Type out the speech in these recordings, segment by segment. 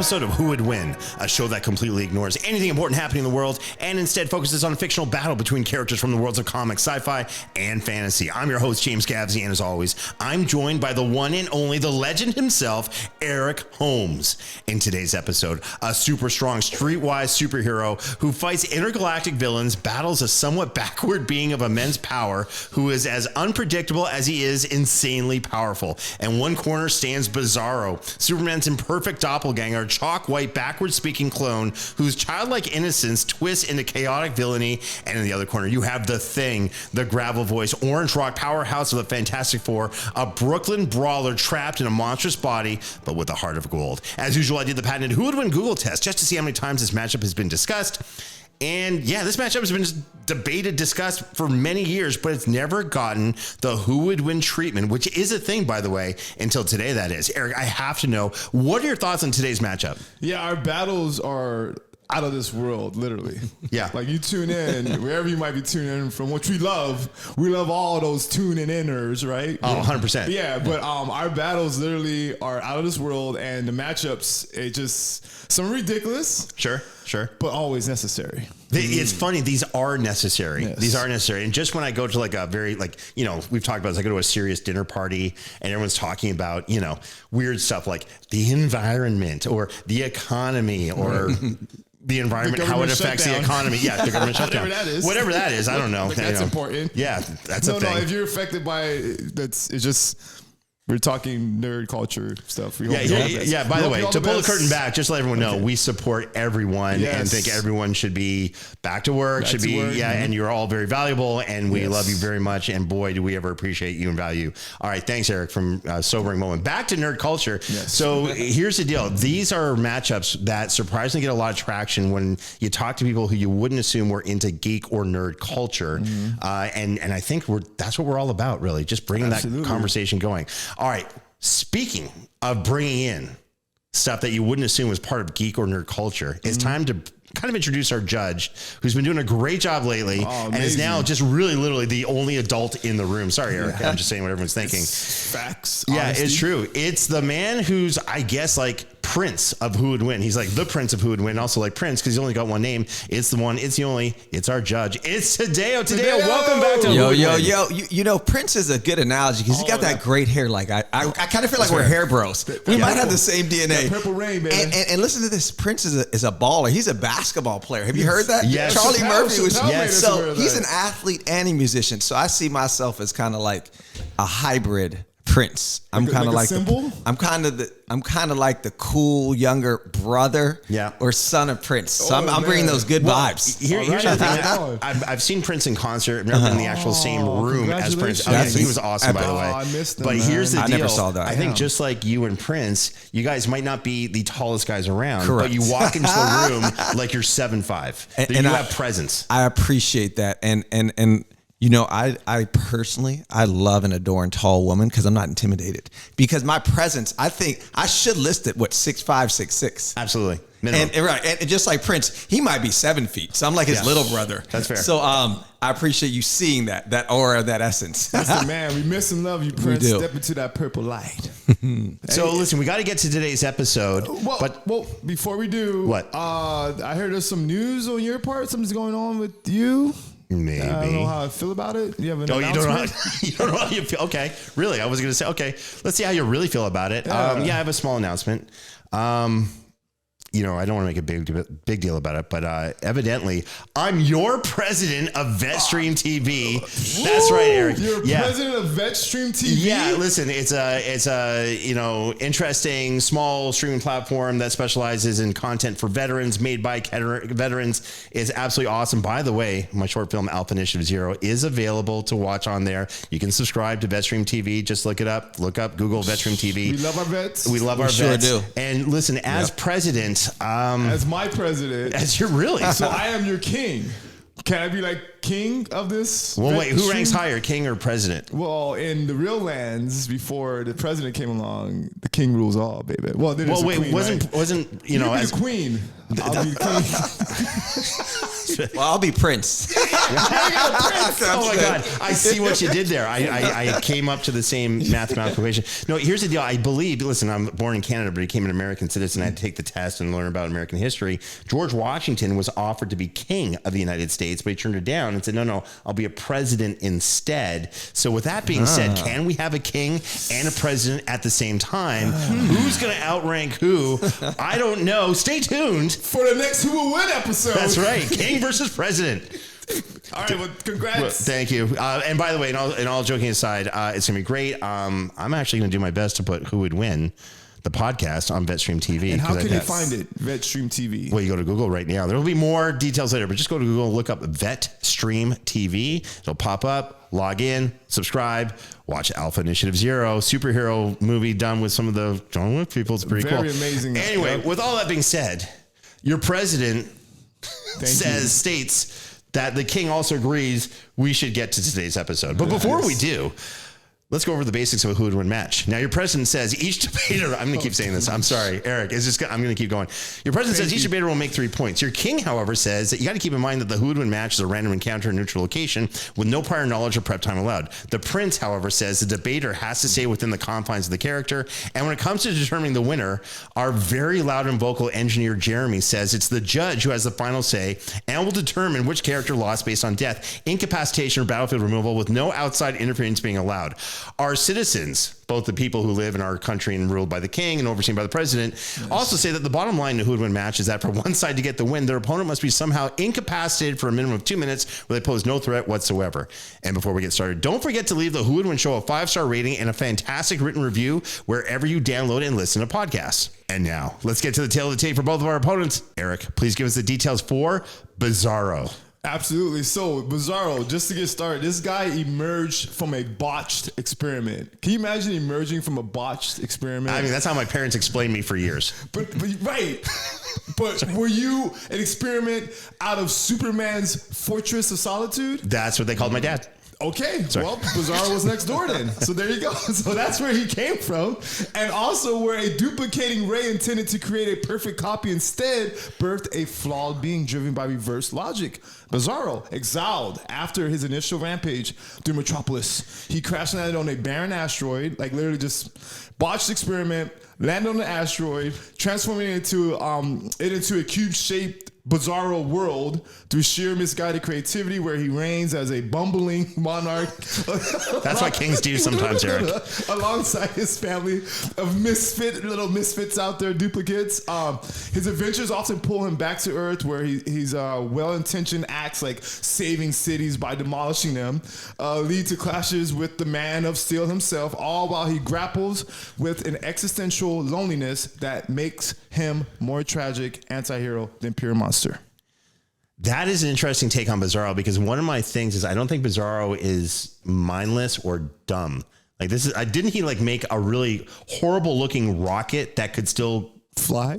episode of Who Would Win, a show that completely ignores anything important happening in the world and instead focuses on a fictional battle between characters from the worlds of comics, sci-fi, and fantasy. I'm your host, James Gavsie, and as always, I'm joined by the one and only, the legend himself, Eric Holmes. In today's episode, a super strong, streetwise superhero who fights intergalactic villains, battles a somewhat backward being of immense power who is as unpredictable as he is insanely powerful. And one corner stands Bizzaro, Superman's imperfect doppelganger, chalk white, backward speaking clone whose childlike innocence twists into chaotic villainy. And in the other corner, you have the Thing, the gravel voice, orange rock powerhouse of the Fantastic Four, a Brooklyn brawler trapped in a monstrous body, but with a heart of gold. As usual, I did the patented Who Would Win Google test just to see how many times this matchup has been discussed. And yeah, this matchup has been debated, discussed for many years, but it's never gotten the Who Would Win treatment, which is a thing, by the way, until today, that is. Eric, I have to know, what are your thoughts on today's matchup? Yeah, our battles are out of this world, literally. Yeah. Like you tune in, wherever you might be tuning in from, which we love. We love all those tuning inners, right? Oh, 100%. Yeah, but our battles literally are out of this world, and the matchups, it just, some ridiculous. Sure. But always necessary. It's funny. These are necessary. Yes. These are necessary. And just when I go to like a very, like, you know, we've talked about this, I go to a serious dinner party and everyone's talking about, you know, weird stuff like the environment or the economy or the environment, how it affects the economy. Yeah, the government shutdown. Whatever that is. I don't know. Like, that's important. Yeah, that's a thing. No, if you're affected by it, it's just... We're talking nerd culture stuff. We Yeah. By the way, to pull the curtain back, just let everyone know, we support everyone and think everyone should be back to work. And you're all very valuable, and we love you very much. And boy, do we ever appreciate you and value. All right, thanks, Eric, from Sobering Moment. Back to nerd culture. Yes. So here's the deal: these are matchups that surprisingly get a lot of traction when you talk to people who you wouldn't assume were into geek or nerd culture. And I think that's what we're all about, really, just bringing that conversation going. All right. Speaking of bringing in stuff that you wouldn't assume was part of geek or nerd culture, it's time to kind of introduce our judge, who's been doing a great job lately and is now just really literally the only adult in the room. Sorry, Eric. I'm just saying what everyone's thinking. It's facts. Yeah, honesty. it's true. It's the man who's, I guess, like Prince of Who Would Win. He's like the Prince of Who Would Win, also like Prince, because he's only got one name. It's the one, it's the only, it's our judge. It's Tadeo. Welcome back to Who Would Win. You know, Prince is a good analogy because he's got that great hair. Like I kind of feel like we're hair bros. We might have the same DNA. Purple rain, man. And listen to this. Prince is a baller. He's a basketball player. Have you heard that? Yes. Charlie Murphy was. Yes. So he's an athlete and a musician. So I see myself as kind of like a hybrid Prince. I'm kind of like I'm kind of like the cool younger brother, or son of Prince. So I'm bringing those good vibes. Here's the thing. I've seen Prince in concert. I've never been in the actual same room as Prince. He was awesome, by the way. I missed him, but here's the deal. I never saw that. I think just like you and Prince, you guys might not be the tallest guys around, but you walk into the room like you're 7'5", and you have presence. I appreciate that, and. You know, I personally, I love and adore a tall woman because I'm not intimidated. Because my presence, I think I should list it, 6'5", 6'6". Absolutely. And just like Prince, he might be 7 feet. So I'm like his little brother. That's fair. So I appreciate you seeing that aura, that essence. Listen, man, we miss and love you, Prince. Step into that purple light. So listen, we got to get to today's episode. Well, before we do, what? I heard there's some news on your part. Something's going on with you. Maybe. I don't know how I feel about it. You have an announcement? You don't know how you feel. Okay. Really? I was going to say, okay, let's see how you really feel about it. I have a small announcement. You know, I don't want to make a big deal about it, but evidently, I'm your president of VetStream TV. That's right, Eric. You're president of VetStream TV? Yeah, listen, it's a interesting small streaming platform that specializes in content for veterans, made by veterans. It's absolutely awesome. By the way, my short film Alpha Initiative Zero is available to watch on there. You can subscribe to VetStream TV. Just look it up. Google VetStream TV. We love our vets. We love our vets. Sure do. And listen, as president. As my president. As you're really. So I am your king. Can I be like king of this? Well, wait, who ranks higher, king or president? Well, in the real lands, before the president came along, the king rules all, baby. Well, wait, queen, wasn't you know, as the queen? I'll be the king. Well, I'll be Prince. Oh my God. I see what you did there. I came up to the same mathematical equation. No, here's the deal. I believe, listen, I'm born in Canada, but I became an American citizen. I had to take the test and learn about American history. George Washington was offered to be king of the United States, but he turned it down and said, no, I'll be a president instead. So with that being said, can we have a king and a president at the same time? Who's going to outrank who? I don't know. Stay tuned for the next Who Will Win episode. That's right. King versus president. All right, well, congrats. Well, thank you. And by the way, and all joking aside, it's going to be great. I'm actually going to do my best to put Who Would Win, the podcast, on VetStream TV. And how can you find it? VetStream TV. Well, you go to Google right now. There will be more details later, but just go to Google, look up VetStream TV. It'll pop up, log in, subscribe, watch Alpha Initiative Zero, superhero movie done with some of the John Wick people. It's pretty cool. Very amazing. Anyway, with all that being said, your president states that the king also agrees we should get to today's episode. But before we do, let's go over the basics of a Who Would Win match. Now, your president says each debater, I'm going to keep saying this. I'm sorry, Eric. I'm going to keep going. Your president says each debater will make 3 points. Your king, however, says that you got to keep in mind that the Who Would Win match is a random encounter in a neutral location with no prior knowledge or prep time allowed. The prince, however, says the debater has to stay within the confines of the character. And when it comes to determining the winner, our very loud and vocal engineer, Jeremy, says it's the judge who has the final say and will determine which character lost based on death, incapacitation, or battlefield removal with no outside interference being allowed. Our citizens, both the people who live in our country and ruled by the king and overseen by the president, also say that the bottom line in a Who Would Win match is that for one side to get the win, their opponent must be somehow incapacitated for a minimum of 2 minutes where they pose no threat whatsoever. And before we get started, don't forget to leave the Who Would Win show a 5-star rating and a fantastic written review wherever you download and listen to podcasts. And now, let's get to the tail of the tape for both of our opponents. Eric, please give us the details for Bizzaro. Absolutely. So, Bizarro, just to get started, this guy emerged from a botched experiment. Can you imagine emerging from a botched experiment? I mean, that's how my parents explained me for years. But right. But were you an experiment out of Superman's Fortress of Solitude? That's what they called my dad. Okay, well, Bizzaro was next door then. So there you go. So that's where he came from. And also where a duplicating ray intended to create a perfect copy instead birthed a flawed being driven by reverse logic. Bizzaro, exiled after his initial rampage through Metropolis. He crashed landed on a barren asteroid, like literally just botched experiment, landed on the asteroid, transforming it into a cube-shaped Bizzaro world through sheer misguided creativity where he reigns as a bumbling monarch. That's what kings do sometimes, Eric. Alongside his family of little misfits out there, duplicates. His adventures often pull him back to Earth where he's well-intentioned acts like saving cities by demolishing them, lead to clashes with the Man of Steel himself, all while he grapples with an existential loneliness that makes him more tragic anti-hero than pure monster. That is an interesting take on Bizzaro because one of my things is I don't think Bizzaro is mindless or dumb. Like didn't he like make a really horrible looking rocket that could still fly?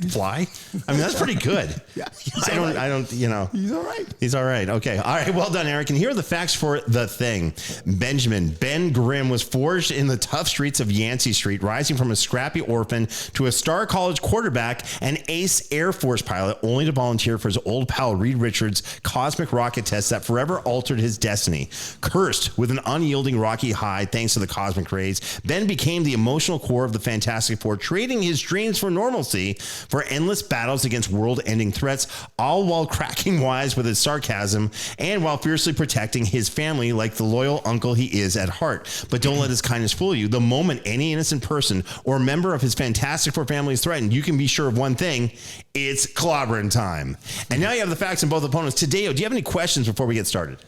I mean, that's pretty good. Yeah. I don't, you know. He's all right. He's all right. Okay. All right. Well done, Eric. And here are the facts for The Thing. Ben Grimm was forged in the tough streets of Yancey Street, rising from a scrappy orphan to a star college quarterback and ace Air Force pilot, only to volunteer for his old pal Reed Richards' cosmic rocket test that forever altered his destiny. Cursed with an unyielding rocky hide thanks to the cosmic rays, Ben became the emotional core of the Fantastic Four, trading his dreams for normalcy for endless battles against world-ending threats, all while cracking wise with his sarcasm and while fiercely protecting his family like the loyal uncle he is at heart. But don't let his kindness fool you. The moment any innocent person or member of his Fantastic Four family is threatened, you can be sure of one thing: it's clobbering time. And now you have the facts in both opponents. Tadeo, do you have any questions before we get started?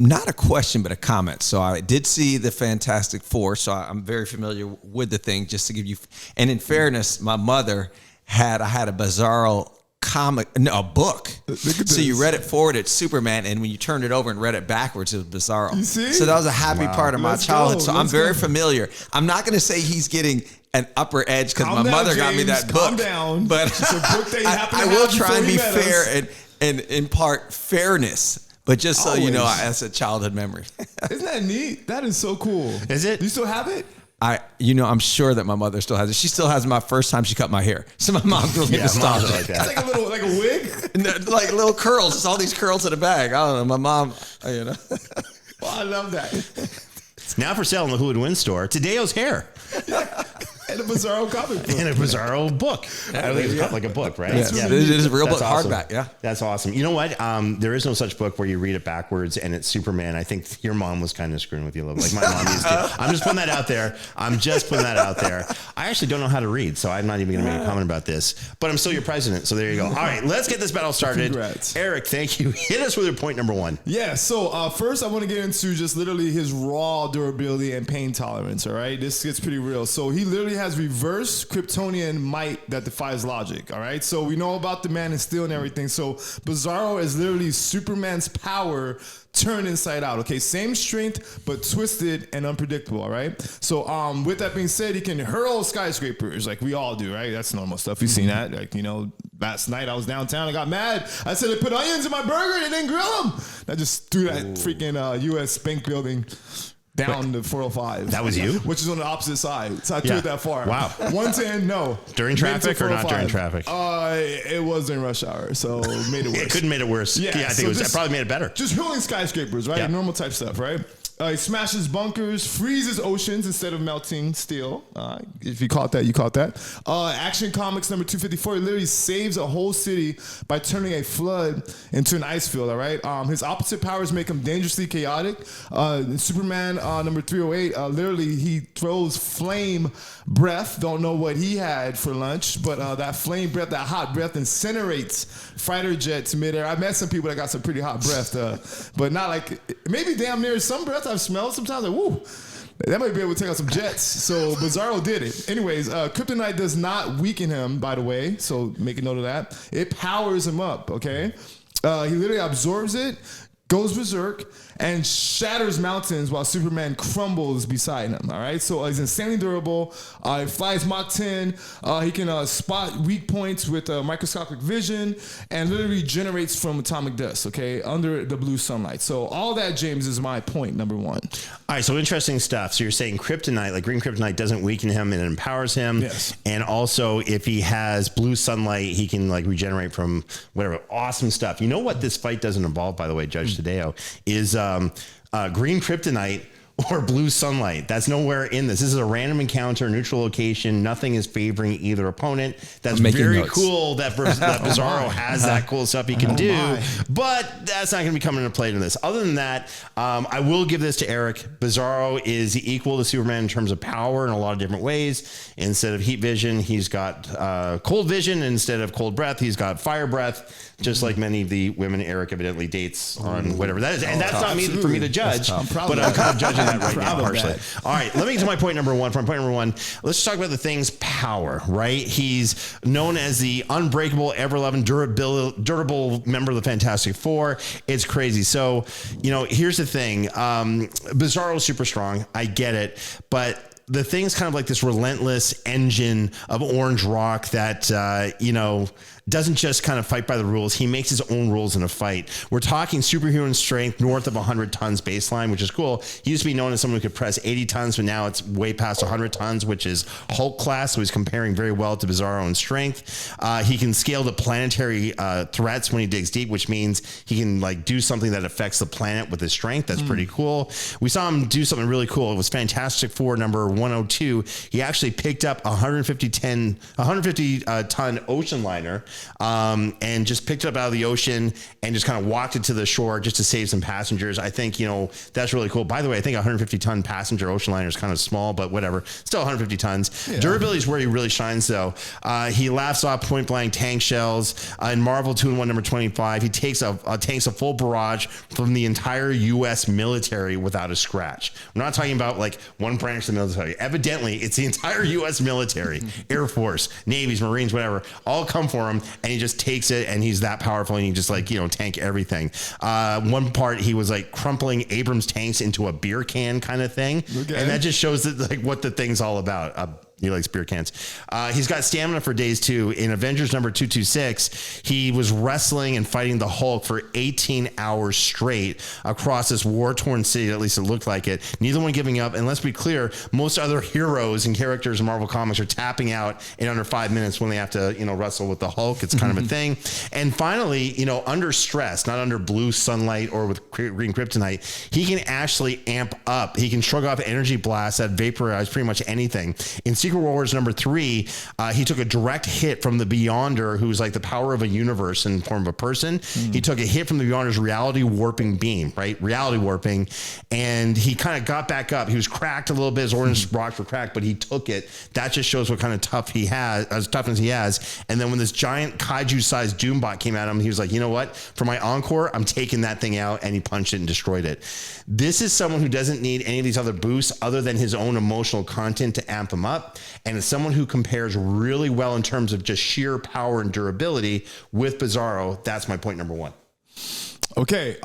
Not a question, but a comment. So I did see the Fantastic Four, so I'm very familiar with The Thing, just to give you. And in fairness, my mother had a Bizarro a book. So you read it forward at Superman, and when you turned it over and read it backwards, it was Bizarro. You see? So that was a happy part of my childhood. So I'm very familiar. I'm not going to say he's getting an upper edge because my mother got me that book. Calm down. But it's a book that you happen to I will have try and be before you met fair us. and impart fairness. But just so you know, Always. that's a childhood memory. Isn't that neat? That is so cool. Is it? Do you still have it? I'm sure that my mother still has it. She still has my first time she cut my hair. So my mom's really nostalgic. Like that. It's like a wig? Like little curls. Just all these curls in the bag. I don't know. My mom, Well, I love that. Now for sale in the Who Would Win store, Tadeo's hair. And a Bizarro comic book. And a Bizarro book. I don't think it's cut like a book, right? Yeah. It is a real book, awesome. Hardback, yeah. That's awesome. You know what? There is no such book where you read it backwards and it's Superman. I think your mom was kind of screwing with you a little bit, like my mom used to. I'm just putting that out there. I actually don't know how to read, so I'm not even going to make a comment about this. But I'm still your president, so there you go. All right, let's get this battle started. Congrats. Eric, thank you. Hit us with your point number one. Yeah, so first I want to get into just literally his raw durability and pain tolerance, all right? This gets pretty real. So he literally has reverse Kryptonian might that defies logic, all right? So we know about the Man of Steel and everything. So Bizarro is literally Superman's power turned inside out, okay? Same strength, but twisted and unpredictable, all right? So with that being said, he can hurl skyscrapers like we all do, right? That's normal stuff. You've seen that. Like, last night I was downtown. I got mad. I said, they put onions in my burger and they didn't grill them. I just threw that freaking U.S. Bank building down to 405. That was you? Which is on the opposite side. So I threw it that far. Wow. 110, no. During traffic or not during traffic? It was during rush hour, so it made it worse. It couldn't have made it worse. Yeah, I think it probably made it better. Just hurling skyscrapers, right? Yeah. Normal type stuff, right? He smashes bunkers, freezes oceans instead of melting steel. If you caught that, you caught that. Action Comics number 254, he literally saves a whole city by turning a flood into an ice field, all right? His opposite powers make him dangerously chaotic. Superman number 308, literally he throws flame breath. Don't know what he had for lunch, but that flame breath, that hot breath incinerates fighter jets midair. I met some people that got some pretty hot breath, but not like, maybe damn near some breath I've smelled sometimes, like, woo, that might be able to take out some jets. So Bizarro did it. Anyways, kryptonite does not weaken him, by the way, so make a note of that. It powers him up, okay? He literally absorbs it, goes berserk, and shatters mountains while Superman crumbles beside him, all right? So he's insanely durable. He flies Mach 10. He can spot weak points with microscopic vision and literally regenerates from atomic dust, okay, under the blue sunlight. So all that, James, is my point number one. All right, so interesting stuff. So you're saying kryptonite, like green kryptonite, doesn't weaken him and it empowers him. Yes. And also, if he has blue sunlight, he can like regenerate from whatever. Awesome stuff. You know what this fight doesn't involve, by the way, Judge Tadeo, is green kryptonite or blue sunlight. That's nowhere in this. This is a random encounter, neutral location. Nothing is favoring either opponent. That's very cool that Bizarro has that cool stuff he can do, but that's not going to be coming into play in this. Other than that, I will give this to Eric. Bizarro is equal to Superman in terms of power in a lot of different ways. Instead of heat vision, he's got cold vision. Instead of cold breath, he's got fire breath. Just like many of the women Eric evidently dates on whatever that is. And that's not me for me to judge, but I'm kind of judging that right now partially. All right, let me get to my point number one. From point number one, let's talk about the thing's power, right? He's known as the unbreakable, ever-loving, durable member of the Fantastic Four. It's crazy. So, here's the thing. Bizarro's super strong. I get it. But the thing's kind of like this relentless engine of orange rock that, doesn't just kind of fight by the rules. He makes his own rules in a fight. We're talking superhuman strength north of 100 tons baseline, which is cool. He used to be known as someone who could press 80 tons, but now it's way past 100 tons, which is Hulk class. So he's comparing very well to Bizarro in strength. He can scale the planetary threats when he digs deep, which means he can like do something that affects the planet with his strength. That's pretty cool. We saw him do something really cool. It was Fantastic Four number 102. He actually picked up a 150 ton ocean liner. And just picked it up out of the ocean and just kind of walked it to the shore just to save some passengers. I think, that's really cool. By the way, I think 150 ton passenger ocean liner is kind of small, but whatever. Still 150 tons. Yeah. Durability is where he really shines, though. He laughs off point blank tank shells. In Marvel 2-in-1 number 25, he takes a full barrage from the entire U.S. military without a scratch. We're not talking about like one branch of the military. Evidently, it's the entire U.S. military, Air Force, Navies, Marines, whatever, all come for him. And he just takes it, and he's that powerful, and he just tank everything. One part he was like crumpling Abrams tanks into a beer can kind of thing, and that just shows that what the thing's all about. He likes beer cans. He's got stamina for days too. In Avengers number 226, he was wrestling and fighting the Hulk for 18 hours straight across this war-torn city. At least it looked like it. Neither one giving up. And let's be clear, most other heroes and characters in Marvel Comics are tapping out in under 5 minutes when they have to, wrestle with the Hulk. It's kind of a thing. And finally, under stress, not under blue sunlight or with green kryptonite, he can actually amp up. He can shrug off energy blasts that vaporize pretty much anything. In Secret Wars number 3, he took a direct hit from the Beyonder, who's like the power of a universe in the form of a person. He took a hit from the Beyonder's reality warping beam, right? Reality warping. And he kind of got back up. He was cracked a little bit. His orange rocks were cracked, but he took it. That just shows what kind of toughness he has. And then when this giant kaiju-sized Doombot came at him, he was like, you know what? For my encore, I'm taking that thing out. And he punched it and destroyed it. This is someone who doesn't need any of these other boosts other than his own emotional content to amp him up. And it's someone who compares really well in terms of just sheer power and durability with Bizarro. That's my point number 1. Okay,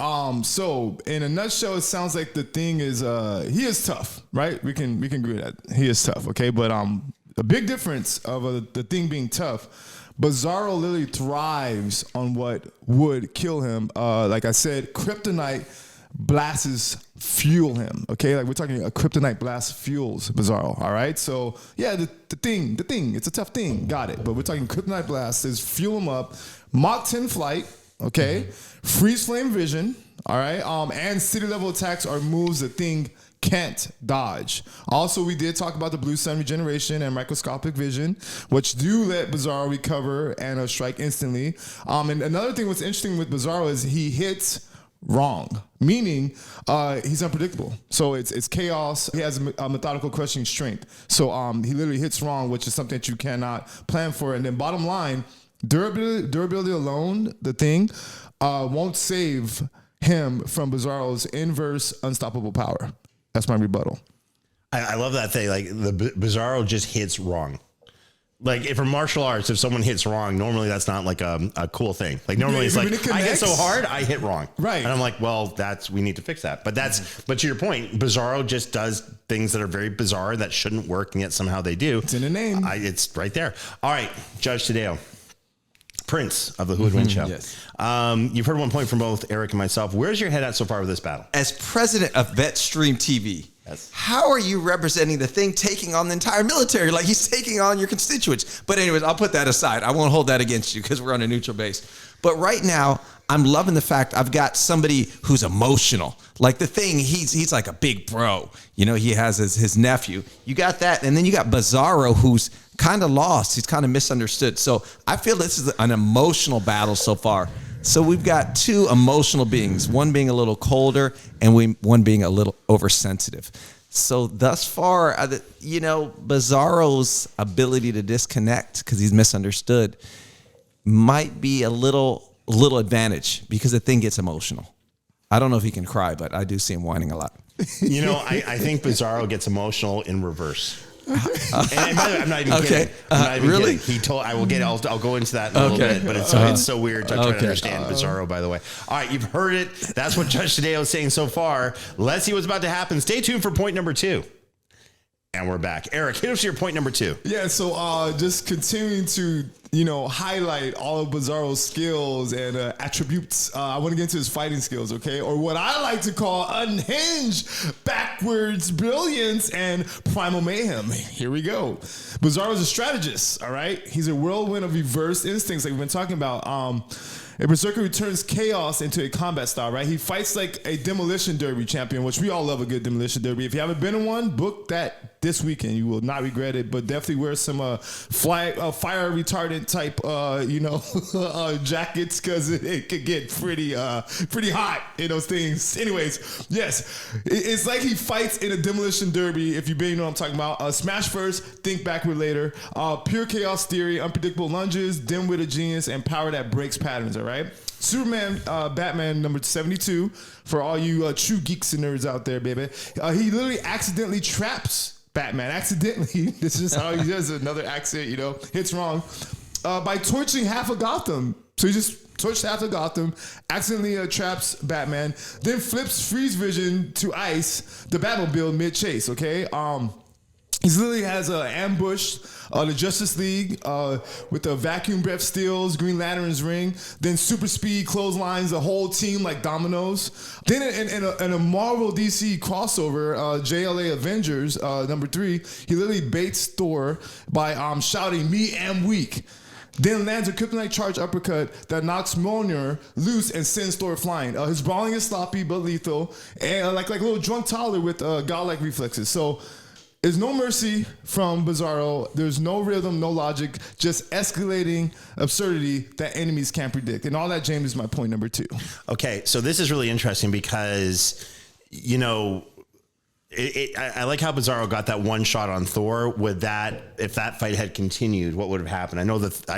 so in a nutshell, it sounds like the Thing is he is tough, right? We can agree that he is tough, okay? But a big difference of the Thing being tough, Bizarro literally thrives on what would kill him. Like I said, kryptonite blasts fuel him, okay? Like we're talking a kryptonite blast fuels Bizarro, all right? So yeah, the thing, it's a tough thing, got it. But we're talking kryptonite blasts is fuel him up, Mach 10 flight, okay? Freeze flame vision, all right? And city level attacks are moves the Thing can't dodge. Also, we did talk about the blue sun regeneration and microscopic vision, which do let Bizarro recover and strike instantly. And another thing what's interesting with Bizarro is he hits wrong, meaning he's unpredictable. So it's chaos. He has a methodical crushing strength. So he literally hits wrong, which is something that you cannot plan for. And then bottom line, durability alone, the Thing, won't save him from Bizarro's inverse unstoppable power. That's my rebuttal. I love that thing. Like the Bizarro just hits wrong. Like if for martial arts, if someone hits wrong, normally that's not like a cool thing. Like normally it's like I hit so hard, I hit wrong. Right. And I'm like, well, we need to fix that. But but to your point, Bizarro just does things that are very bizarre that shouldn't work, and yet somehow they do. It's in the name. It's right there. All right, Judge Tadeo. Prince of the Who Would Win show. Yes. You've heard one point from both Eric and myself. Where's your head at so far with this battle? As president of BetStream TV, yes. How are you representing the Thing taking on the entire military? Like he's taking on your constituents. But anyways, I'll put that aside. I won't hold that against you because we're on a neutral base. But right now, I'm loving the fact I've got somebody who's emotional. Like the Thing, he's like a big bro. He has his nephew. You got that. And then you got Bizarro, who's kind of lost. He's kind of misunderstood. So I feel this is an emotional battle so far. So we've got two emotional beings, one being a little colder and one being a little oversensitive. So thus far, Bizarro's ability to disconnect because he's misunderstood might be a little advantage because the Thing gets emotional. I don't know if he can cry, but I do see him whining a lot. I think Bizarro gets emotional in reverse. And by the way, I'm not even kidding. I'm not even really? kidding. He told I'll go into that in a little bit, but it's so weird to try to understand Bizarro, by the way. All right, you've heard it. That's what Judge Tadeo is saying so far. Let's see what's about to happen. Stay tuned for point number 2. And we're back. Eric, hit us with your point number 2. Yeah, so just continuing to, highlight all of Bizarro's skills and attributes. I want to get into his fighting skills, okay? Or what I like to call unhinged, backwards brilliance and primal mayhem. Here we go. Bizarro's a strategist, all right? He's a whirlwind of reverse instincts like we've been talking about. A berserker who turns chaos into a combat style, right? He fights like a demolition derby champion, which we all love a good demolition derby. If you haven't been in one, book that this weekend. You will not regret it, but definitely wear some fire retardant type, jackets because it could get pretty hot in those things. Anyways, yes, it's like he fights in a demolition derby. If you know what I'm talking about, smash first, think backward later. Pure chaos theory, unpredictable lunges, dim-witted genius, and power that breaks patterns. All right, Superman, Batman number 72 for all you true geeks and nerds out there, baby. He literally accidentally traps Batman. Accidentally, this is how he does another accident. Hits wrong by torching half of Gotham. So he just torched half of Gotham, accidentally traps Batman, then flips freeze vision to ice the Batmobile mid chase. Okay, He literally has ambushed the Justice League with the vacuum breath steals, Green Lantern's ring, then super speed clotheslines the whole team like dominoes. Then in a Marvel DC crossover, JLA Avengers #3, he literally baits Thor by shouting, "Me am weak." Then lands a kryptonite charge uppercut that knocks Mjolnir loose and sends Thor flying. His brawling is sloppy but lethal, and like a little drunk toddler with godlike reflexes. So there's no mercy from Bizzaro. There's no rhythm, no logic, just escalating absurdity that enemies can't predict. And all that, James, is my point number 2. Okay, so this is really interesting because, you know, I like how Bizzaro got that one shot on Thor. With that, if that fight had continued, what would have happened? I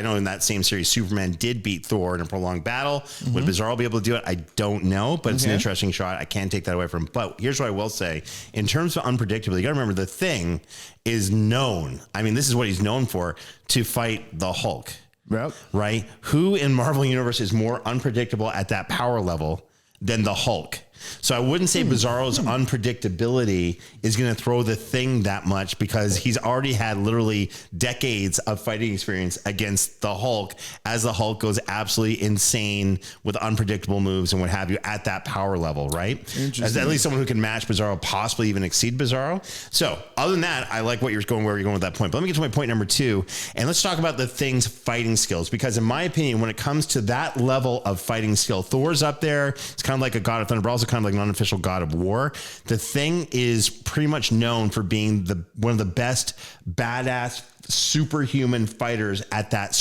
know in that same series, Superman did beat Thor in a prolonged battle. Mm-hmm. Would Bizzaro be able to do it? I don't know, but it's an interesting shot. I can't take that away from him. But here's what I will say: in terms of unpredictability, you got to remember the Thing is known. I mean, this is what he's known for: to fight the Hulk. Yep. Right? Who in Marvel Universe is more unpredictable at that power level than the Hulk? So I wouldn't say Bizarro's unpredictability is going to throw the Thing that much, because he's already had literally decades of fighting experience against the Hulk, as the Hulk goes absolutely insane with unpredictable moves and what have you at that power level, right? As at least someone who can match Bizzaro, possibly even exceed Bizzaro. So other than that, I like where you're going with that point. But let me get to my point number 2, and let's talk about the Thing's fighting skills, because in my opinion, when it comes to that level of fighting skill, Thor's up there. It's kind of like a god of thunder, but also kind of like an unofficial god of war. The Thing is pretty much known for being one of the best badass superhuman fighters at that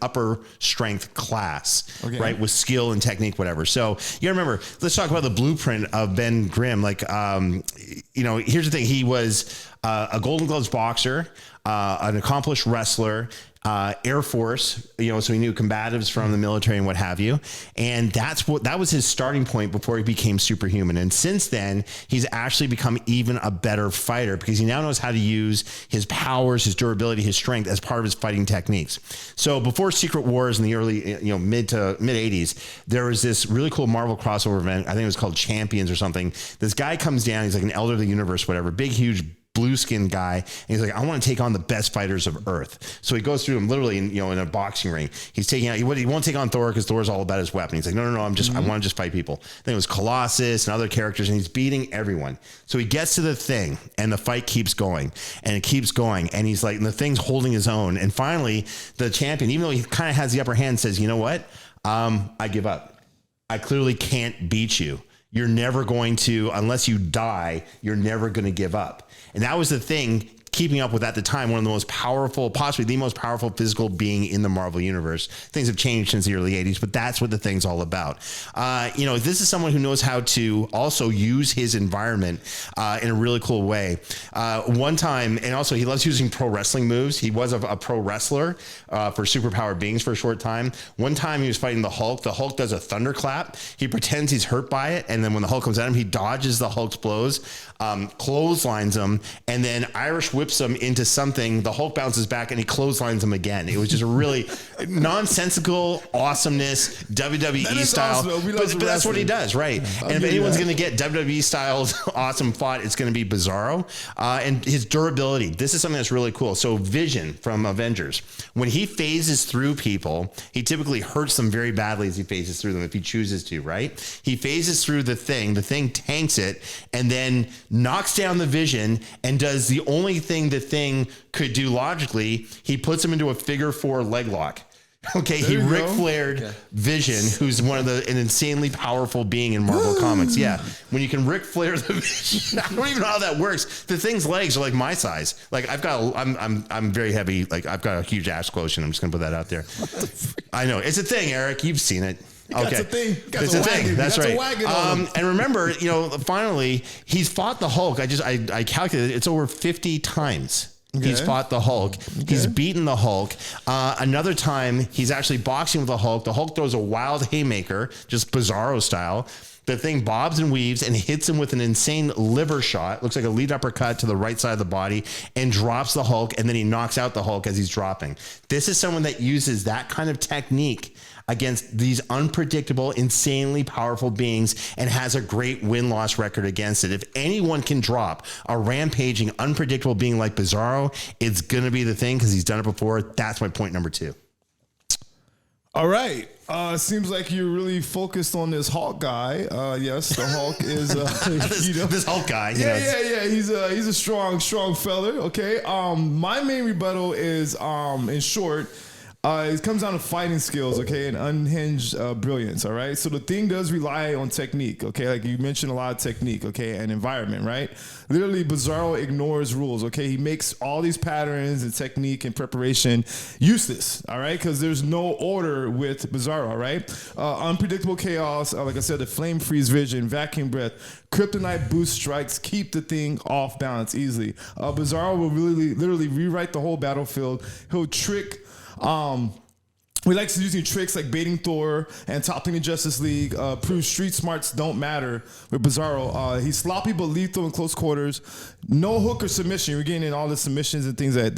upper strength class, right? With skill and technique, whatever. So you gotta remember, let's talk about the blueprint of Ben Grimm. Like, here's the thing. He was a Golden Gloves boxer, an accomplished wrestler, Air Force, so he knew combatives from the military and what have you. And that was his starting point before he became superhuman. And since then, he's actually become even a better fighter, because he now knows how to use his powers, his durability, his strength as part of his fighting techniques. So before Secret Wars in the early, mid 80s, there was this really cool Marvel crossover event. I think it was called Champions or something. This guy comes down, he's like an elder of the universe, whatever, big, huge blue skinned guy, and he's like, I want to take on the best fighters of Earth. So he goes through them literally in a boxing ring. He's taking out, he won't take on Thor because Thor's all about his weapon. He's like, no, I want to just fight people. Then it was Colossus and other characters, and he's beating everyone. So he gets to the Thing, and the fight keeps going, and it keeps going, and he's like, and the Thing's holding his own. And finally, the champion, even though he kind of has the upper hand, says, you know what? I give up. I clearly can't beat you. You're never going to, unless you die, you're never going to give up. And that was the Thing, keeping up with, at the time, one of the most powerful, possibly the most powerful physical being in the Marvel Universe. Things have changed since the early 80s, but that's what the Thing's all about. This is someone who knows how to also use his environment in a really cool way. One time, and also he loves using pro wrestling moves. He was a pro wrestler for superpowered beings for a short time. One time he was fighting the Hulk. The Hulk does a thunderclap. He pretends he's hurt by it, and then when the Hulk comes at him, he dodges the Hulk's blows, clotheslines him, and then Irish whips him into something. The Hulk bounces back, and he clotheslines him again. It was just a really nonsensical awesomeness, WWE style. Awesome. But that's what he does, right? And if anyone's going to get WWE style awesome fought, it's going to be Bizzaro. And his durability. This is something that's really cool. So Vision from Avengers, when he phases through people, he typically hurts them very badly as he phases through them if he chooses to, right? He phases through the Thing tanks it, and then knocks down the Vision and does the only thing the Thing could do logically. He puts him into a figure 4 leg lock. Okay, he Ric Flaired Vision, who's an insanely powerful being in Marvel Comics. Yeah, when you can Ric Flair the Vision, I don't even know how that works. The Thing's legs are like my size. Like I'm very heavy. Like I've got a huge ass quotient. I'm just gonna put that out there. I know it's a thing, Eric. You've seen it. Okay, it's a thing. That's right. And remember, finally, he's fought the Hulk. I calculated it's over 50 times. Okay. He's fought the Hulk. Okay. He's beaten the Hulk. Another time, he's actually boxing with the Hulk. The Hulk throws a wild haymaker, just Bizarro style. The Thing bobs and weaves and hits him with an insane liver shot. Looks like a lead uppercut to the right side of the body, and drops the Hulk, and then he knocks out the Hulk as he's dropping. This is someone that uses that kind of technique against these unpredictable, insanely powerful beings and has a great win-loss record against it. If anyone can drop a rampaging, unpredictable being like Bizzaro, it's going to be the thing because he's done it before. That's my point number 2. All right. Seems like you're really focused on this Hulk guy. Yes, the Hulk is this Hulk guy. Yeah. He's a strong fella. Okay. My main rebuttal is in short. It comes down to fighting skills, okay, and unhinged brilliance, all right? So the thing does rely on technique, okay? Like you mentioned a lot of technique, okay, and environment, right? Literally, Bizzaro ignores rules, okay? He makes all these patterns and technique and preparation useless, all right? Because there's no order with Bizzaro, all right? Unpredictable chaos, like I said, the flame freeze vision, vacuum breath, kryptonite boost strikes, keep the thing off balance easily. Bizzaro will literally rewrite the whole battlefield. He'll trick... we like using tricks like baiting Thor and toppling the Justice League. Prove street smarts don't matter with Bizzaro. He's sloppy but lethal in close quarters. No hook or submission. We're getting in all the submissions and things that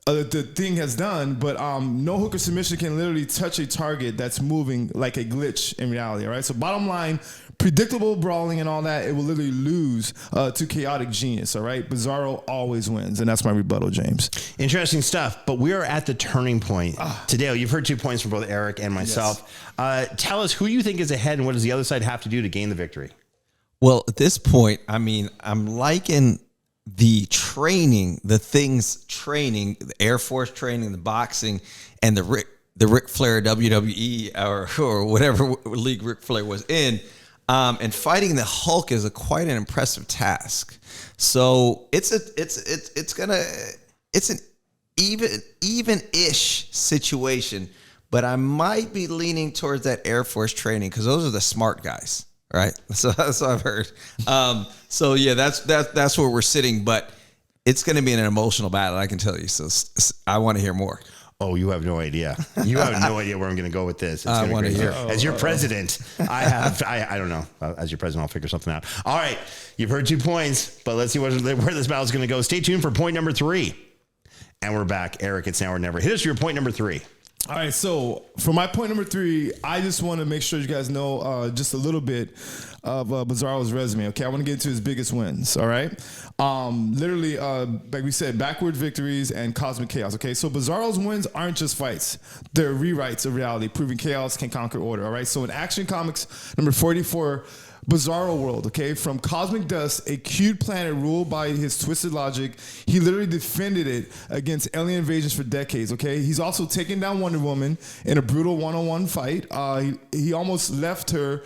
the thing has done, but no hook or submission can literally touch a target that's moving like a glitch in reality. All right. So bottom line, predictable brawling and all that, it will literally lose to chaotic genius. All right. Bizzaro always wins. And that's my rebuttal, James. Interesting stuff. But we are at the turning point today. You've heard 2 points from both Eric and myself. Yes. Tell us who you think is ahead and what does the other side have to do to gain the victory? Well, at this point, I mean, I'm liking the training, the Air Force training, the boxing, and the Ric Flair WWE or whatever league Ric Flair was in. And fighting the Hulk is quite an impressive task. So it's an even-ish situation, but I might be leaning towards that Air Force training because those are the smart guys, right? So that's what I've heard. So yeah, that's where we're sitting, but it's going to be an emotional battle, I can tell you. So I want to hear more. Oh, you have no idea. You have no idea where I'm going to go with this. I want to hear. As your president, I don't know. As your president, I'll figure something out. All right. You've heard 2 points, but let's see where this battle is going to go. Stay tuned for point number 3. And we're back. Eric, it's now or never. Hit us for your point number 3. All right, so for my point number 3, I just want to make sure you guys know just a little bit of Bizzaro's resume. Okay, I want to get into his biggest wins. All right, literally, like we said, backward victories and cosmic chaos. Okay, so Bizzaro's wins aren't just fights; they're rewrites of reality, proving chaos can conquer order. All right, so in Action Comics number 44. Bizzaro world, okay? From cosmic dust, a cute planet ruled by his twisted logic, he literally defended it against alien invasions for decades, okay? He's also taken down Wonder Woman in a brutal one-on-one fight. He almost left her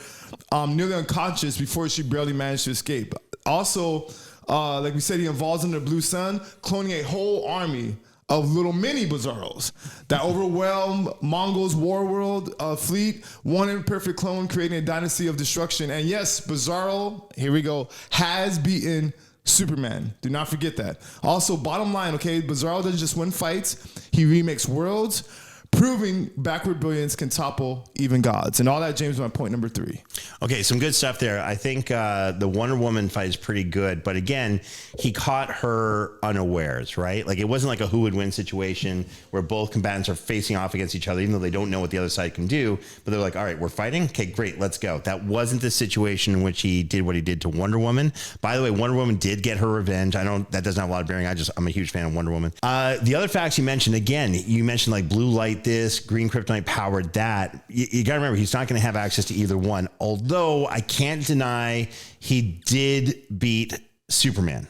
nearly unconscious before she barely managed to escape. Also, like we said, he involves in the Blue Sun, cloning a whole army of little mini Bizzaros that overwhelm Mongols' warworld fleet, one imperfect clone creating a dynasty of destruction. And yes, Bizzaro, here we go, has beaten Superman. Do not forget that. Also, bottom line, okay, Bizzaro doesn't just win fights, he remakes worlds, proving backward brilliance can topple even gods. And all that, James, my point number 3. Okay, some good stuff there. I think the Wonder Woman fight is pretty good. But again, he caught her unawares, right? Like it wasn't like a who would win situation where both combatants are facing off against each other, even though they don't know what the other side can do. But they're like, all right, we're fighting? Okay, great, let's go. That wasn't the situation in which he did what he did to Wonder Woman. By the way, Wonder Woman did get her revenge. I know that doesn't have a lot of bearing. I'm a huge fan of Wonder Woman. The other facts you mentioned, again, you mentioned like blue light this, green kryptonite powered that. You got to remember, he's not going to have access to either one. Although I can't deny he did beat Superman.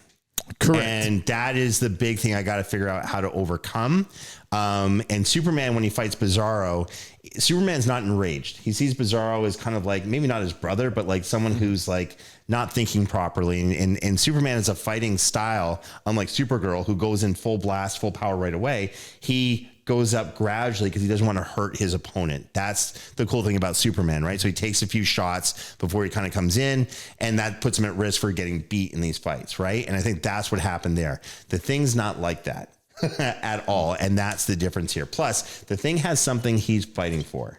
Correct. And that is the big thing I got to figure out how to overcome. And Superman, when he fights Bizzaro, Superman's not enraged. He sees Bizzaro as kind of like, maybe not his brother, but like someone who's like not thinking properly. And Superman is a fighting style, unlike Supergirl, who goes in full blast, full power right away. He goes up gradually because he doesn't want to hurt his opponent. That's the cool thing about Superman, right? So he takes a few shots before he kind of comes in, and that puts him at risk for getting beat in these fights, right? And I think that's what happened there. The Thing's not like that at all, and that's the difference here. Plus, the Thing has something he's fighting for,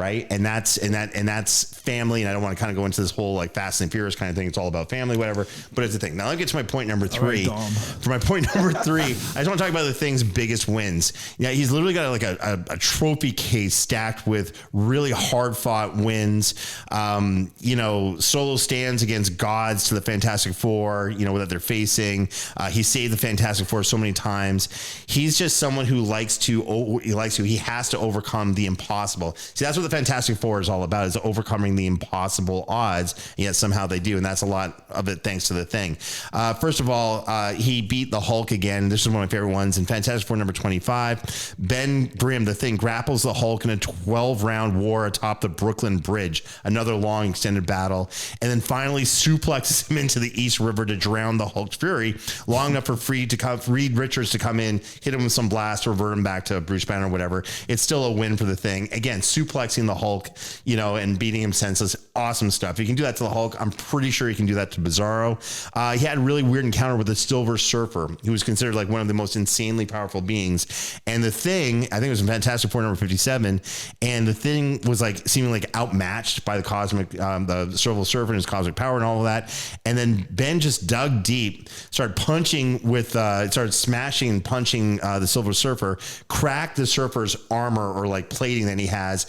right? And that's family. And I don't want to kind of go into this whole like Fast and Furious kind of thing. It's all about family, whatever. But it's the thing. Now let me get to my point number 3. Right, for my point number 3, I just want to talk about the Thing's biggest wins. Yeah, he's literally got like a trophy case stacked with really hard fought wins. Solo stands against gods to the Fantastic Four, that they're facing. He saved the Fantastic Four so many times. He's just someone who he has to overcome the impossible. See, that's what the Fantastic Four is all about, is overcoming the impossible odds. And yet somehow they do. And that's a lot of it thanks to the Thing. First of all, he beat the Hulk again. This is one of my favorite ones in Fantastic Four number 25. Ben Grimm, the Thing, grapples the Hulk in a 12-round war atop the Brooklyn Bridge. Another long extended battle. And then finally suplexes him into the East River to drown the Hulk's fury long enough for Reed Richards to come in, hit him with some blast, revert him back to Bruce Banner or whatever. It's still a win for the Thing. Again, suplexing the Hulk, and beating him senseless. Awesome stuff. If you can do that to the Hulk, I'm pretty sure you can do that to Bizarro. He had a really weird encounter with the Silver Surfer, who was considered like one of the most insanely powerful beings. And the Thing, I think it was in Fantastic Four number 57, and the Thing was like seeming like outmatched by the Silver Surfer and his cosmic power and all of that. And then Ben just dug deep, started smashing and punching the Silver Surfer, cracked the Surfer's armor or like plating that he has,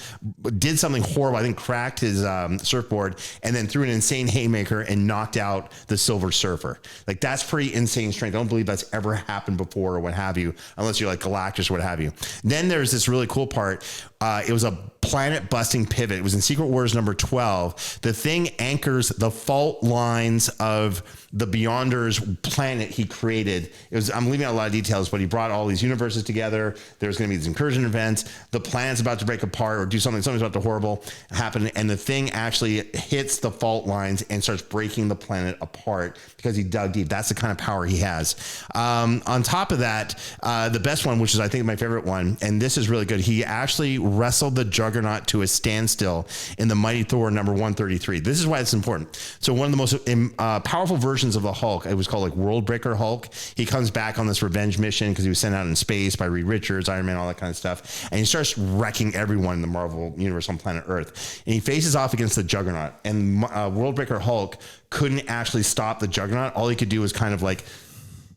did something horrible. I think cracked his surfboard, and then threw an insane haymaker and knocked out the Silver Surfer. Like, that's pretty insane strength. I don't believe that's ever happened before or what have you, unless you're like Galactus or what have you. Then there's this really cool part. It was a planet busting pivot. It was in Secret Wars number 12. The Thing anchors the fault lines of the Beyonder's planet he created. I'm leaving out a lot of details, but he brought all these universes together. There's going to be these incursion events. The planet's about to break apart or do something's about to horrible happen. And the Thing actually hits the fault lines and starts breaking the planet apart because he dug deep. That's the kind of power he has. On top of that, the best one, which is I think my favorite one, and this is really good. He actually wrestled the Juggernaut to a standstill in the Mighty Thor number 133. This is why it's important. So one of the most powerful versions of the Hulk, it was called like Worldbreaker Hulk. He comes back on this revenge mission because he was sent out in space by Reed Richards, Iron Man, all that kind of stuff. And he starts wrecking everyone in the Marvel universe on planet Earth. And he faces off against the Juggernaut. And Worldbreaker Hulk couldn't actually stop the Juggernaut. All he could do was kind of like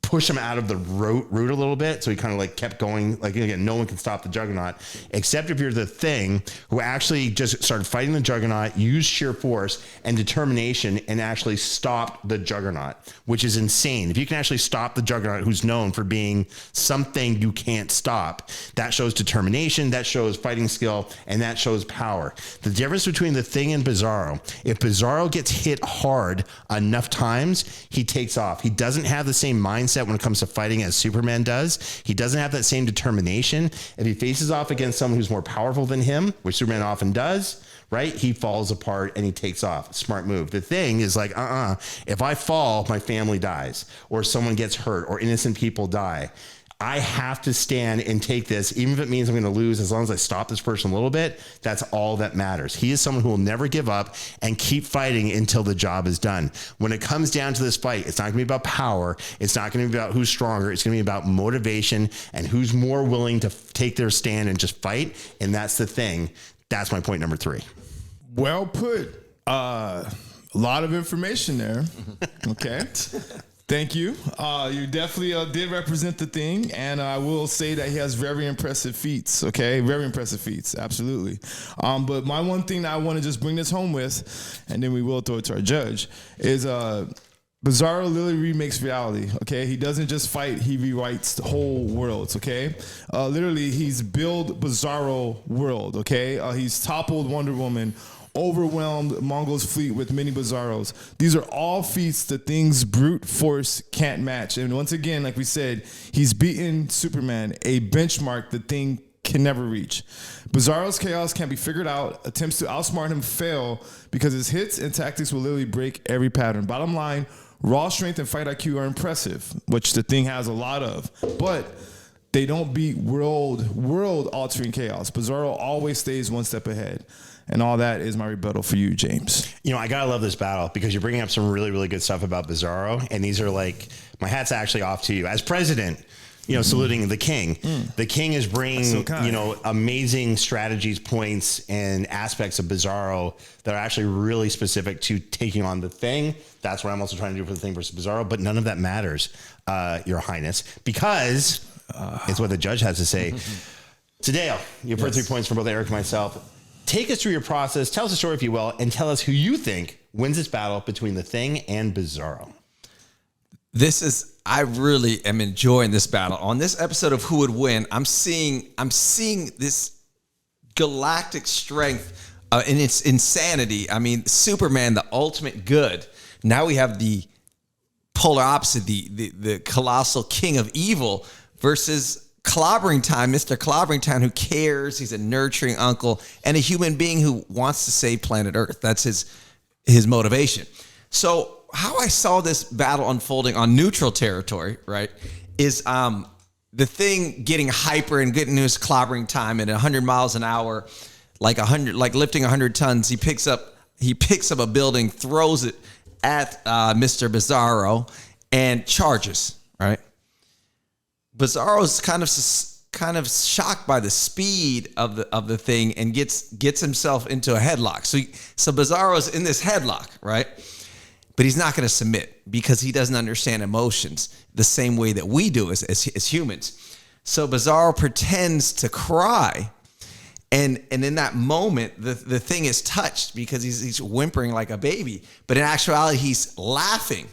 push him out of the route a little bit. So he kind of like kept going. Like, again, no one can stop the Juggernaut except if you're the Thing, who actually just started fighting the Juggernaut, used sheer force and determination, and actually stopped the Juggernaut, which is insane. If you can actually stop the Juggernaut, who's known for being something you can't stop, that shows determination, that shows fighting skill, and that shows power. The difference between the Thing and Bizzaro, if Bizzaro gets hit hard enough times, he takes off. He doesn't have the same mindset when it comes to fighting as Superman does. He doesn't have that same determination. If he faces off against someone who's more powerful than him, which Superman often does, right, he falls apart and he takes off. Smart move. The Thing is like, if I fall, my family dies, or someone gets hurt, or innocent people die. I have to stand and take this, even if it means I'm going to lose. As long as I stop this person a little bit, that's all that matters. He is someone who will never give up and keep fighting until the job is done. When it comes down to this fight, it's not going to be about power. It's not going to be about who's stronger. It's going to be about motivation and who's more willing to take their stand and just fight. And that's the Thing. That's my point number 3. Well put. A lot of information there. Okay. Thank you. You definitely did represent the Thing, and I will say that he has very impressive feats. Okay, very impressive feats, absolutely. But my one thing that I want to just bring this home with, and then we will throw it to our judge, is Bizarro literally remakes reality. Okay, he doesn't just fight; he rewrites the whole worlds. Okay, literally, he's built Bizarro world. Okay, he's toppled Wonder Woman, overwhelmed Mongo's fleet with many Bizarros. These are all feats the Thing's brute force can't match. And once again, like we said, he's beaten Superman, a benchmark the Thing can never reach. Bizarro's chaos can't be figured out. Attempts to outsmart him fail because his hits and tactics will literally break every pattern. Bottom line, raw strength and fight IQ are impressive, which the Thing has a lot of, but they don't beat world-altering chaos. Bizarro always stays one step ahead. And all that is my rebuttal for you, James. I gotta love this battle because you're bringing up some really, really good stuff about Bizarro. And these are like, my hat's actually off to you. As president, saluting the king. The king is bringing, amazing strategies, points, and aspects of Bizarro that are actually really specific to taking on the thing. That's what I'm also trying to do for the thing versus Bizarro, but none of that matters, Your Highness, because it's what the judge has to say. So Dale, you've heard 3 points from both Eric and myself. Take us through your process. Tell us a story, if you will, and tell us who you think wins this battle between the thing and Bizarro. I really am enjoying this battle. On this episode of Who Would Win, I'm seeing this galactic strength and its insanity. I mean, Superman, the ultimate good. Now we have the polar opposite, the colossal king of evil versus Clobbering Time, Mr. Clobbering Time, who cares. He's a nurturing uncle and a human being who wants to save planet Earth. That's his motivation. So how I saw this battle unfolding on neutral territory, right, is the thing getting hyper and getting to his Clobbering Time at 100 miles an hour, like lifting 100 tons. He picks up a building, throws it at Mr. Bizarro, and charges. Right. Bizarro's kind of shocked by the speed of the thing and gets himself into a headlock. So Bizarro's in this headlock, right? But he's not going to submit because he doesn't understand emotions the same way that we do as humans. So Bizarro pretends to cry, and in that moment, the thing is touched because he's whimpering like a baby. But in actuality, he's laughing.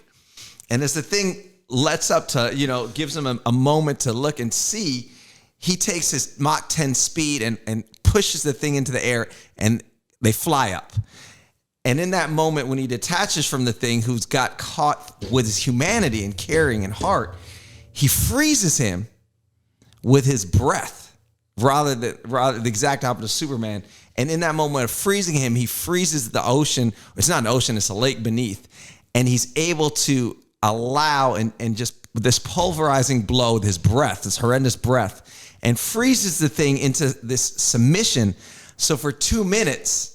And as the thing lets up to, gives him a moment to look and see, he takes his Mach 10 speed and pushes the thing into the air, and they fly up. And in that moment, when he detaches from the thing, who's got caught with his humanity and caring and heart, he freezes him with his breath, rather the exact opposite of Superman. And in that moment of freezing him, he freezes the ocean. It's not an ocean; it's a lake beneath. And he's able to allow and just this pulverizing blow with his breath, this horrendous breath, and freezes the thing into this submission. So for 2 minutes,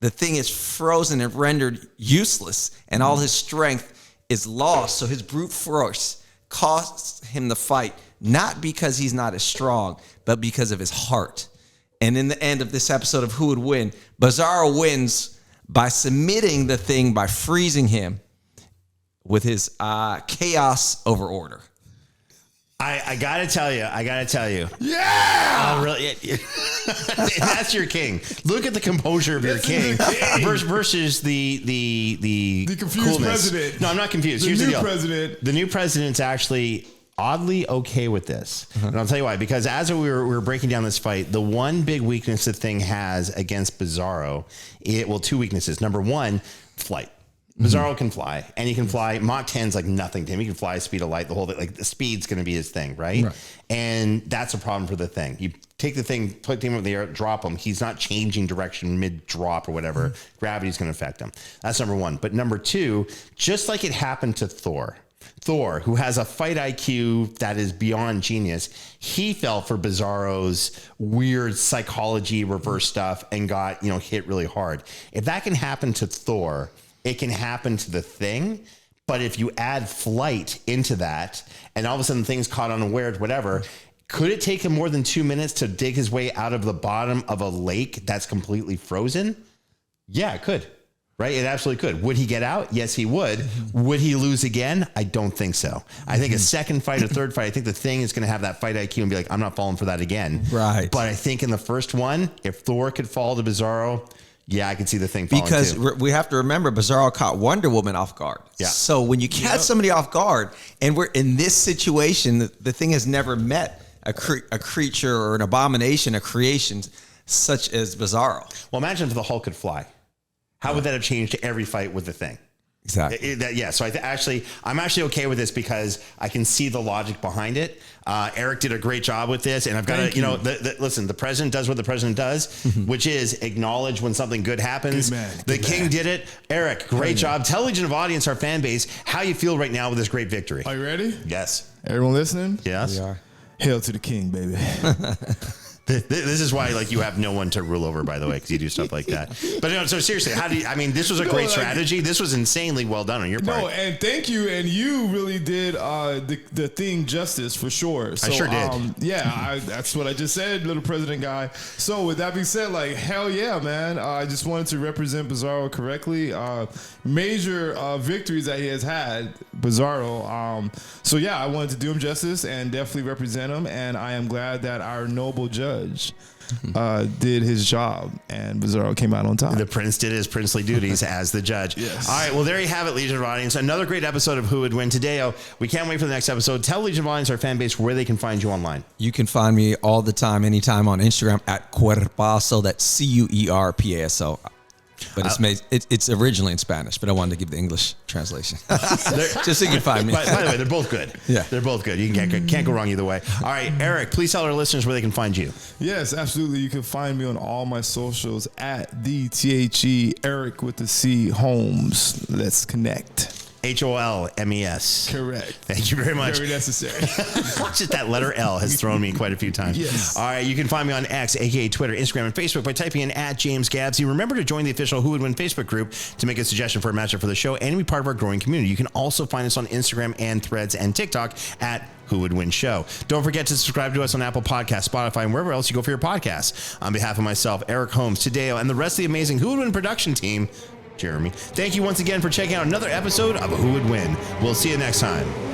the thing is frozen and rendered useless, and all his strength is lost. So his brute force costs him the fight, not because he's not as strong, but because of his heart. And in the end of this episode of Who Would Win, Bizarro wins by submitting the thing, by freezing him with his chaos over order. I gotta tell you. Yeah! Really, that's your king. Look at the composure of your king versus the confused coolness. president. No, I'm not confused. The Here's the new deal. president. The new president's actually oddly okay with this. And I'll tell you why. Because as we were breaking down this fight, the one big weakness the thing has against Bizarro, two weaknesses. Number one, flight. Bizarro can fly, and he can fly. Mach 10's like nothing to him. He can fly speed of light, the whole thing. Like the speed's going to be his thing, right? And that's a problem for the thing. You take the thing, put him in the air, drop him. He's not changing direction mid-drop or whatever. Gravity's going to affect him. That's number one. But number two, just like it happened to Thor, who has a fight IQ that is beyond genius, he fell for Bizarro's weird psychology reverse stuff and got, hit really hard. If that can happen to Thor, it can happen to the thing. But if you add flight into that and all of a sudden things caught unawares, whatever, could it take him more than 2 minutes to dig his way out of the bottom of a lake that's completely frozen? Yeah, it could. Right? It absolutely could. Would he get out? Yes, he would. Would he lose again? I don't think so. I think a second fight, a third fight, I think the thing is going to have that fight IQ and be like, I'm not falling for that again. Right. But I think in the first one, if Thor could fall to Bizarro, yeah, I could see the thing falling because too. We have to remember Bizarro caught Wonder Woman off guard. Yeah. So when you catch somebody off guard, and we're in this situation, the thing has never met a creature or an abomination, a creation such as Bizarro. Well, imagine if the Hulk could fly. How would that have changed every fight with the thing? Exactly. So I'm actually okay with this because I can see the logic behind it. Eric did a great job with this, and I've got to, listen, the president does what the president does, which is acknowledge when something good happens. The king did it. Eric, great job. Tell Legion of Audience, our fan base, how you feel right now with this great victory. Are you ready? Yes. Everyone listening? Yes. We are. Hail to the king, baby. This is why, like, you have no one to rule over, by the way, because you do stuff like that. But so seriously, this was a great strategy. This was insanely well done on your part. No, and thank you. And you really did the thing justice for sure. So, I sure did. That's what I just said, little president guy. So with that being said, like, hell yeah, man. I just wanted to represent Bizarro correctly. Major victories that he has had, Bizzaro. So yeah, I wanted to do him justice and definitely represent him. And I am glad that our noble judge did his job, and Bizzaro came out on top. The prince did his princely duties as the judge. Yes. All right, well, there you have it, Legion of Audience. Another great episode of Who Would Win today. We can't wait for the next episode. Tell Legion of Audience, our fan base, where they can find you online. You can find me all the time, anytime on Instagram at Cuerpazo. That's Cuerpaso. But it's originally in Spanish, but I wanted to give the English translation. Just so you can find me. By the way, they're both good. Yeah. They're both good. You can't go wrong either way. All right, Eric, please tell our listeners where they can find you. Yes, absolutely. You can find me on all my socials at the THE Eric with the C Holmes. Let's connect. HOLMES. Correct. Thank you very much. Very necessary. Just that letter L has thrown me quite a few times. Yes. All right, you can find me on X, aka Twitter, Instagram, and Facebook by typing in at James Gavsie. Remember to join the official Who Would Win Facebook group to make a suggestion for a matchup for the show and be part of our growing community. You can also find us on Instagram and Threads and TikTok at Who Would Win Show. Don't forget to subscribe to us on Apple Podcasts, Spotify, and wherever else you go for your podcasts. On behalf of myself, Eric Holmes, Tadeo, and the rest of the amazing Who Would Win production team, Jeremy, thank you once again for checking out another episode of Who Would Win. We'll see you next time.